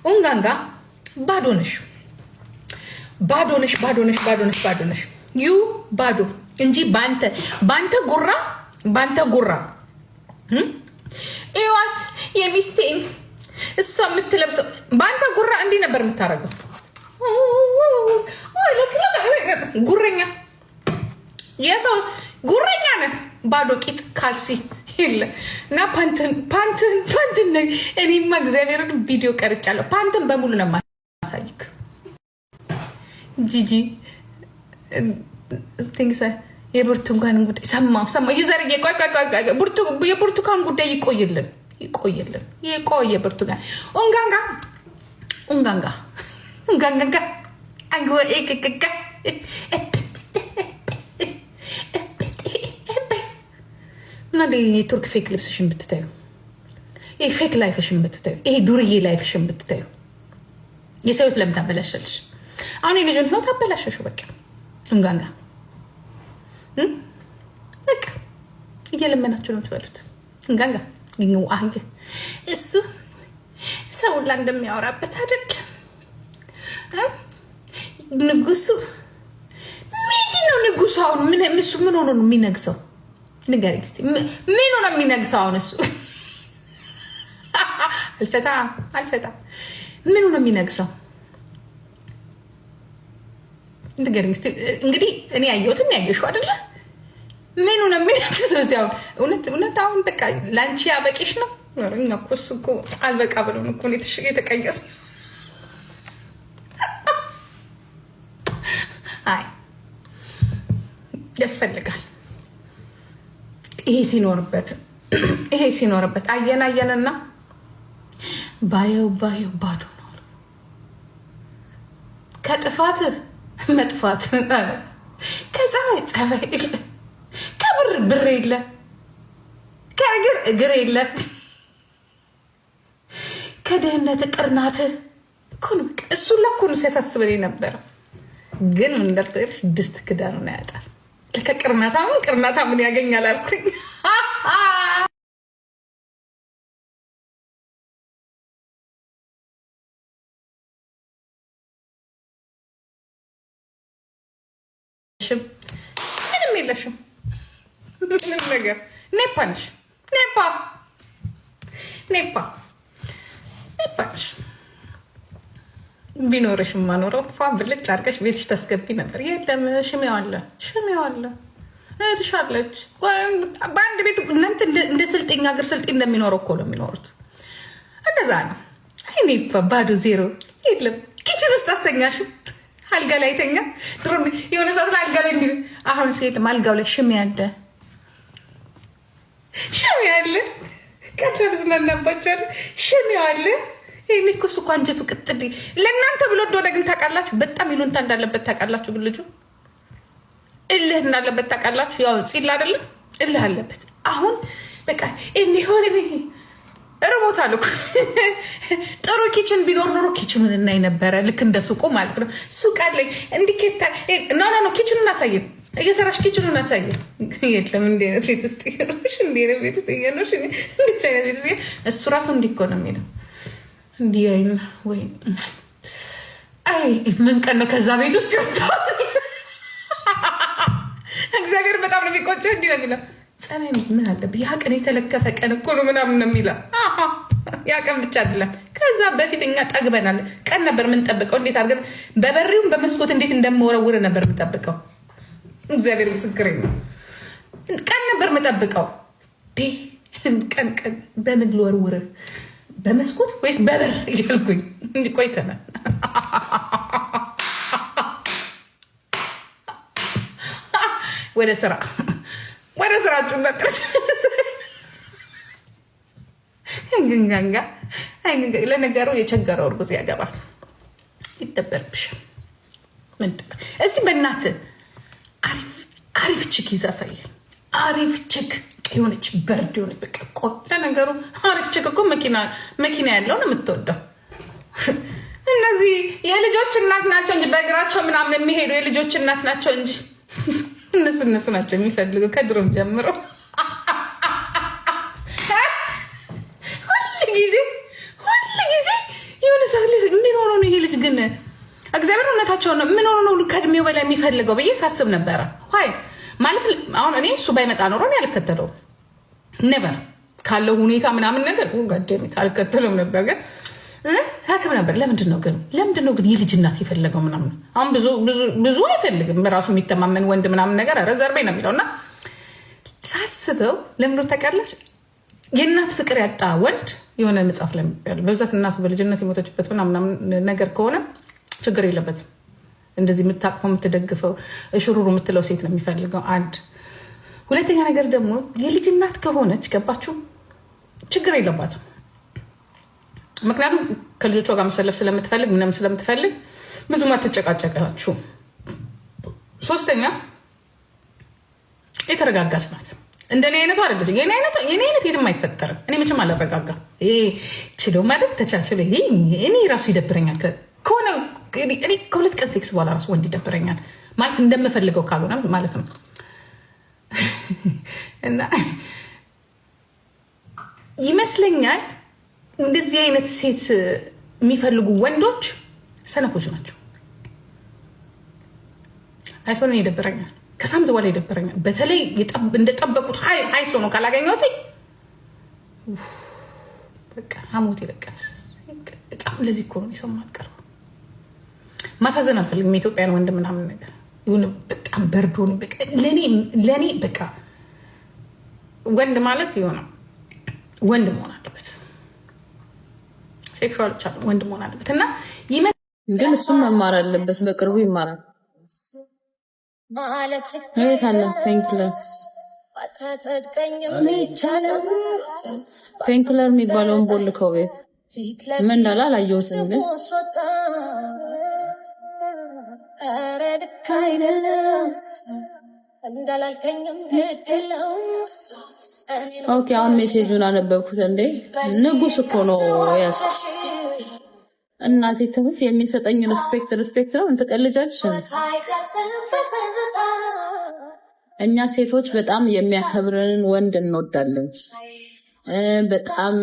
ኡንጋንጋ ባዶነሽ ዩ ባዶ እንጂ ባንተ ጉራ እዋት የሚስቴን እሷ የምትለብሰው ባንተ ጉራ እንዲህ ነበር የምታረገው። ጉረኛ የሰው ጉረኛ ነህ። ባዶ ቂጥ ካልሲ ይለ እና ፓንትን እኔማ እግዚአብሔርን ቪዲዮ ቀርጫለሁ። ፓንትን በሙሉ ነው ማሳይክ ጂጂ ቲንክስ የብርቱካን ጉዳይ ሰማው ይዘር የብርቱካን ጉዳይ ይቆይልን ይቆየ ብርቱካን ኡንጋንጋ አንጎ ኤከከከ እና የቱርክ ፌክ ልብስሽን ብትታዩ ይሄ ፌክ ላይፍሽን ብትታዩ ይሄ ዱርዬ ላይፍሽን ብትታዩ የሰውት ለምን ታበላሸልሽ? አሁን የልጅን ህይወት አበላሸሽው። በቃ ኡንጋንጋ በቃ እየለመናችሁ ነው የምትበሉት። ኡንጋንጋ እሱ ሰውላ እንደሚያወራበት አይደለም። ንጉሱ ምንድን ነው ንጉሱ? አሁን እሱ ምን ሆኖ ነው የሚነግሰው? ንገሪኝ እስኪ ምን ሆኖ ነው የሚነግሰው? አሁን እሱ አልፈታ ምን ሆኖ ነው የሚነግሰው? ንገሪኝ እስኪ። እንግዲህ እኔ ያየሁትን ያየሽው አይደለ? ምን ሆኖ ነው የሚነግሰው? ስለዚህ አሁን እውነት አሁን በቃ ላንቺ ያበቂሽ ነው። እኛ እኮ እሱ እኮ አልበቃ ብሎን እኮ የተቀየሰ ያስፈልጋል። ይሄ ሲኖርበት አየንና ባየው ባዶ ነው። ከጥፋት መጥፋት ከፀባይ የለ ከብር የለ ከእግር እግር የለ ከድህነት ቅርናት እሱን ለኮኑ ሲያሳስበን ነበረ። ግን ምን እንደርተሽ ድስት ክዳኑ ነው ያጣል። ቅርናታ ምን ያገኛል አልኩኝ። ምንም የለሽም፣ ምንም ነገር ኔፓ ነሽ። ኔፓ ነሽ። ቢኖርሽ ማኖረው ብልጭ አድርገሽ ቤትሽ ታስገቢ ነበር። የለም ሽሜው አለ እህትሽ አለች። በአንድ ቤት እናንተ እንደ ስልጤኛ ሀገር ስልጤ እንደሚኖረው እኮ ነው የሚኖሩት። እንደዛ ነው። አይኔ ባዶ ዜሮ የለም። ኪችን ውስጥ አስተኛሽ አልጋ ላይ ተኛ። ድሮ የሆነ ሰዓት ላይ አልጋ ላይ አሁን ሲሄድም አልጋው ላይ ሽሜ አለ ቀደም ዝናናባቸዋል። ሽሜው አለ። የሚኮስ እኮ አንጀቱ ቅጥል ለእናንተ ብሎ እንደሆነ ግን ታውቃላችሁ። በጣም ይሉንታ እንዳለበት ታውቃላችሁ። ግን ልጁ እልህ እንዳለበት ታውቃላችሁ። ያው ፂል አይደለም እልህ አለበት። አሁን በቃ እንዲሆነ ርቦታል እኮ። ጥሩ ኪችን ቢኖር ኖሮ ኪችኑን እናይ ነበረ። ልክ እንደ ሱቁ ማለት ነው። ሱቅ አለኝ እንዲኬታ ኖ ኪችኑን አሳየን እየሰራሽ ኪችኑን አሳየን። የለም እንዲህ አይነት ቤት ውስጥ እየኖርሽ እንዲች አይነት ቤት ውስጥ እሱ ራሱ እንዲህ እኮ ነው የሚለው። እንዲህ አይነ ወይ ምን ቀን ነው ከዛ ቤት ውስጥ ወጣት? እግዚአብሔር በጣም ነው የሚቆጨው። እንዲህ ነው የሚለው ጸናይ ምን አለብህ? ያ ቀን የተለከፈ ቀን እኮ ነው ምናምን ነው የሚለው። ያ ቀን ብቻ አይደለም፣ ከዛ በፊት እኛ ጠግበናል። ቀን ነበር የምንጠብቀው። እንዴት አድርገን በበሪውም በመስኮት እንዴት እንደምወረውር ነበር የምንጠብቀው። እግዚአብሔር ምስክሬ ነው። ቀን ነበር የምጠብቀው። ቀን በምን ልወርውር? በመስኮት ወይስ በበር እያልኩኝ እንዲቆይተናል። ወደ ስራችሁ መጥረት ግንጋንጋ ለነገሩ የቸገረው እርጉዝ ያገባል። ይደበርብሻል። እስቲ በእናትህ አሪፍ ችክ ይዛ ሳየን። አሪፍ ችክ የሆነች በርድ የሆነች በቃ ለነገሩ አሪፍ ችክ እኮ መኪና ያለው ነው የምትወደው። እነዚህ የልጆች እናት ናቸው እንጂ በእግራቸው ምናምን የሚሄዱ የልጆች እናት ናቸው እንጂ እነሱ ናቸው የሚፈልጉ ከድሮም ጀምሮ ሁል ግን እግዚአብሔር እውነታቸው ነው። ምን ሆኖ ነው ከእድሜው በላይ የሚፈልገው ብዬ ሳስብ ነበረ። ይ ማለት አሁን እኔ እሱ ባይመጣ ኖሮን ያልከተለው ነበር ካለው ሁኔታ ምናምን ነገር ጋደሚት አልከተለውም ነበር። ግን ሳስብ ነበር ለምንድን ነው ግን የልጅ እናት የፈለገው ምናምን። አሁን ብዙ አይፈልግም በራሱ የሚተማመን ወንድ ምናምን ነገር ረዘርቤ ነው የሚለው እና ሳስበው ለምንድን ነው ታውቃለች የእናት ፍቅር ያጣ ወንድ የሆነ መጽሐፍ ላይ በብዛት እናቱ በልጅነት የሞተችበት ምናምን ነገር ከሆነ ችግር የለበትም። እንደዚህ የምታቅፈው የምትደግፈው ሽሩሩ የምትለው ሴት ነው የሚፈልገው። አንድ ሁለተኛ ነገር ደግሞ የልጅ እናት ከሆነች ገባችሁ ችግር የለባትም። ምክንያቱም ከልጆቿ ጋር መሰለፍ ስለምትፈልግ ምንም ስለምትፈልግ ብዙም አትጨቃጨቃችሁ። ሶስተኛ የተረጋጋች ናት። እንደኔ አይነቱ አይደለች። የኔ አይነት የትም አይፈጠርም። እኔ መቼም አላረጋጋም። ችሎ ማድረግ ተቻችሎ እኔ ራሱ ይደብረኛል ከሆነ እኔ ከሁለት ቀን ሴክስ በኋላ ራሱ ወንድ ይደብረኛል ማለት እንደምፈልገው ካልሆነ ማለት ነው። እና ይመስለኛል እንደዚህ አይነት ሴት የሚፈልጉ ወንዶች ሰነፎች ናቸው። አይሶን ይደብረኛል፣ ከሳምንት በኋላ ይደብረኛል። በተለይ እንደጠበቁት አይሶ ነው ካላገኘሁት በቃ ሀሞት ይበቀፍ። በጣም ለዚህ እኮ ነው የሰው ማልቀር ማሳዘን አልፈልግም። የኢትዮጵያን ወንድ ምናምን ነገር ይሁን በጣም በርዶ ነው። ለእኔ በቃ ወንድ ማለት የሆነ ወንድ መሆን አለበት። ሴክሹዋል ብቻ ወንድ መሆን አለበት እና ግን እሱም መማር አለበት። በቅርቡ ይማራል። የት አለ ፔንክለር የሚባለውን ቦልከው ቤት ምን እንዳለ አላየሁትም ግን ኦኬ አሁን ሜሴጁን አነበብኩት። እንዴ ንጉስ እኮ ነው ያስ እናቴ ትምህርት የሚሰጠኝ ሪስፔክት ነው። እንትቀልጃለሽ። እኛ ሴቶች በጣም የሚያከብረንን ወንድ እንወዳለን። በጣም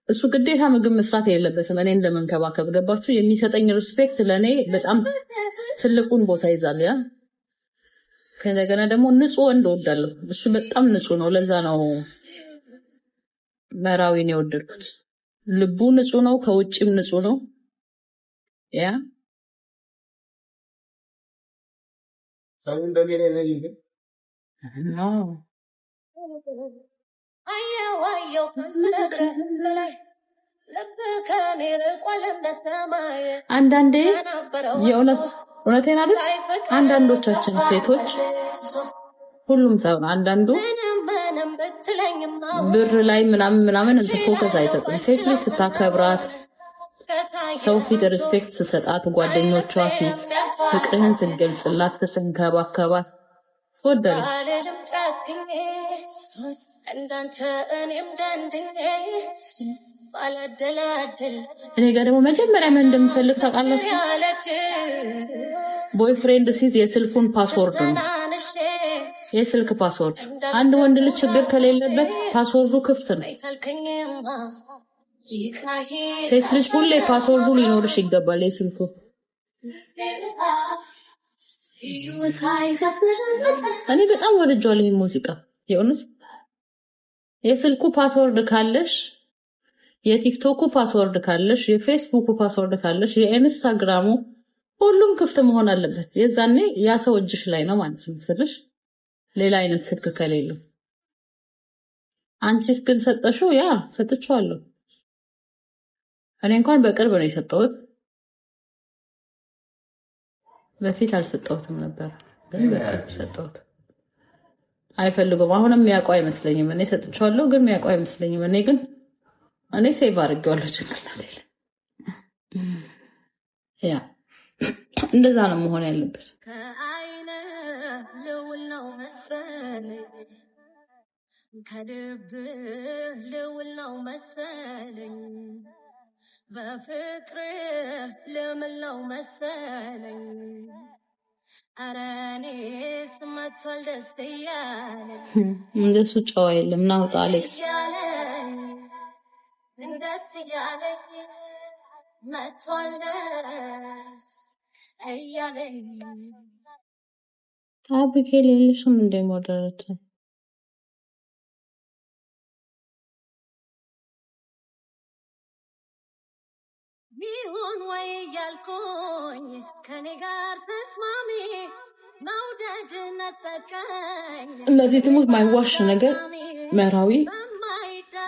እሱ ግዴታ ምግብ መስራት የለበትም እኔን ለመንከባከብ ገባችሁ። የሚሰጠኝ ሪስፔክት ለኔ በጣም ትልቁን ቦታ ይዛል። ያ ከእንደገና ደግሞ ንጹህ ወንድ እወዳለሁ። እሱ በጣም ንጹህ ነው። ለዛ ነው መራዊን የወደድኩት። ልቡ ንጹህ ነው፣ ከውጭም ንጹህ ነው። ያ ታውን ደሜ ላይ ነኝ ግን ነው አየዋየው ለግረላይ ለከኔ ረቋል እንደሰማይ አንዳንዴ እውነቴን አይደል? አንዳንዶቻችን ሴቶች ሁሉም ሰው አንዳንዱ ብር ላይ ምናምን ፎከስ አይሰጥም። ሴት ልጅ ስታከብራት፣ ሰው ፊት ሪስፔክት ስሰጣት፣ ጓደኞቿ ፊት ፍቅርህን ስትገልጽላት፣ ስትንከባከባት ወደለ እንዳንተ እኔም ዳንድኔ ባላደላደል እኔ ጋር ደግሞ መጀመሪያ ምን እንደምፈልግ ታውቃላችሁ? ቦይፍሬንድ ሲዝ የስልኩን ፓስወርድ ነው። የስልክ ፓስወርድ አንድ ወንድ ልጅ ችግር ከሌለበት ፓስወርዱ ክፍት ነው። ሴት ልጅ ሁሌ ፓስወርዱ ሊኖርሽ ይገባል። የስልኩ እኔ በጣም ወድጄዋለሁ ይሄን ሙዚቃ የእውነት። የስልኩ ፓስወርድ ካለሽ፣ የቲክቶኩ ፓስወርድ ካለሽ፣ የፌስቡኩ ፓስወርድ ካለሽ፣ የኢንስታግራሙ ሁሉም ክፍት መሆን አለበት። የዛኔ ያ ሰው እጅሽ ላይ ነው ማለት ነው ስልሽ፣ ሌላ አይነት ስልክ ከሌለው። አንቺስ ግን ሰጠሽው? ያ ሰጥቼዋለሁ። እኔ እንኳን በቅርብ ነው የሰጠሁት። በፊት አልሰጠሁትም ነበር፣ ግን በቅርብ ሰጠሁት። አይፈልጉም። አሁንም የሚያውቀው አይመስለኝም። እኔ ሰጥቼዋለሁ፣ ግን የሚያውቀው አይመስለኝም። እኔ ሴቭ አድርጌዋለሁ ጭንቅላቴ ላይ። ያ እንደዛ ነው መሆን ያለበት። ከአይነ ልውል ነው መሰለኝ፣ ከልብ ልውል ነው መሰለኝ፣ በፍቅር ልምል ነው መሰለኝ። ኧረ እኔስ መቷል ደስ እያለኝ፣ እንደሱ ጨዋ የለም። ናውጣ አሌክስ ደስ እያለኝ መቷለስ እያለኝ አብጌል የለሽም እንደ ሞዴሬት ቢሆን ወይ ያልኩኝ ከኔ ጋር ተስማሚ መውደድ ነጠቀኝ እነዚህ ትሙት ማይዋሽ ነገር መራዊ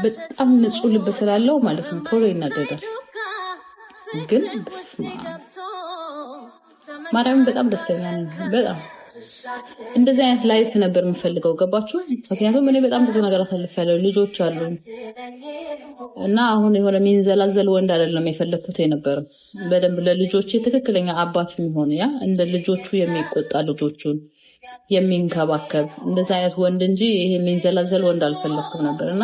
በጣም ንጹህ ልብ ስላለው ማለት ነው ቶሎ ይናደዳል። ግን ማርያም በጣም ደስተኛ ነኝ። በጣም እንደዚህ አይነት ላይፍ ነበር የምፈልገው። ገባችሁ? ምክንያቱም እኔ በጣም ብዙ ነገር አሳልፌያለሁ። ልጆች አሉኝ እና አሁን የሆነ ሚንዘላዘል ወንድ አይደለም የፈለኩት የነበረው። በደንብ ለልጆቼ ትክክለኛ አባት የሚሆን ያ እንደ ልጆቹ የሚቆጣ ልጆቹን የሚንከባከብ እንደዚህ አይነት ወንድ እንጂ ይሄ ሚንዘላዘል ወንድ አልፈለኩም ነበርና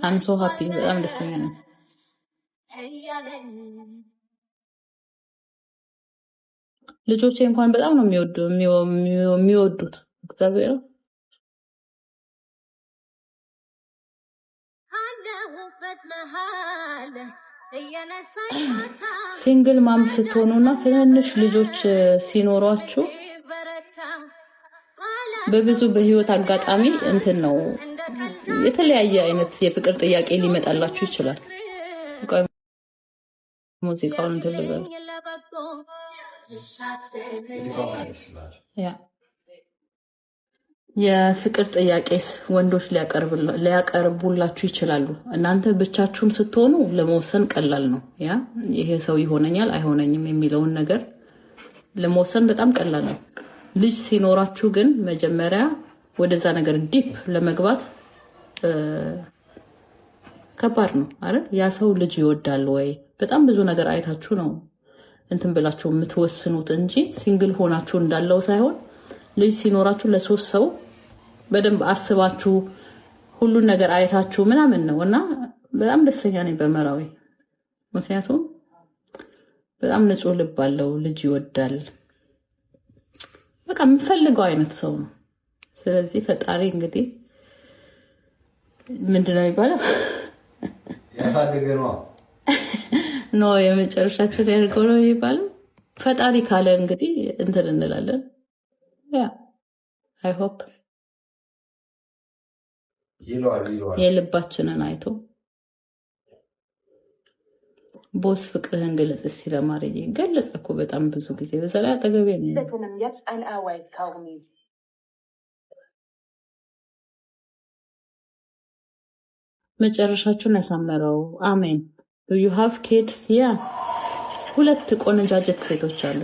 I'm so happy በጣም ደስተኛ ነኝ። ልጆቼ እንኳን በጣም ነው የሚወዱት እግዚአብሔር ሲንግል ማም ስትሆኑና ትንንሽ ልጆች ሲኖሯችሁ በብዙ በህይወት አጋጣሚ እንትን ነው የተለያየ አይነት የፍቅር ጥያቄ ሊመጣላችሁ ይችላል። ሙዚቃውን ተልበል ያ የፍቅር ጥያቄስ ወንዶች ሊያቀርቡላችሁ ይችላሉ። እናንተ ብቻችሁን ስትሆኑ ለመወሰን ቀላል ነው። ያ ይሄ ሰው ይሆነኛል አይሆነኝም የሚለውን ነገር ለመወሰን በጣም ቀላል ነው። ልጅ ሲኖራችሁ ግን መጀመሪያ ወደዛ ነገር ዲፕ ለመግባት ከባድ ነው አይደል? ያ ሰው ልጅ ይወዳል ወይ? በጣም ብዙ ነገር አይታችሁ ነው እንትን ብላችሁ የምትወስኑት እንጂ ሲንግል ሆናችሁ እንዳለው ሳይሆን ልጅ ሲኖራችሁ ለሶስት ሰው በደንብ አስባችሁ ሁሉን ነገር አይታችሁ ምናምን ነውና በጣም ደስተኛ ነኝ በመራዊ። ምክንያቱም በጣም ንጹህ ልብ አለው፣ ልጅ ይወዳል። በቃ የምፈልገው አይነት ሰው ነው። ስለዚህ ፈጣሪ እንግዲህ ምንድነው የሚባለው ያሳደገ ነው የመጨረሻችን ያድርገው ነው የሚባለው። ፈጣሪ ካለ እንግዲህ እንትን እንላለን። ያ አይ ሆፕ የልባችንን አይቶ ቦስ ፍቅርህን ገለጽ እስቲ ለማርዬ ገለጸ እኮ በጣም ብዙ ጊዜ በዛ ላይ አጠገቤ ነው። መጨረሻችሁን ያሳመረው አሜን። ዩ ሃቭ ኪድስ ያ ሁለት ቆነጃጀት ሴቶች አሉ።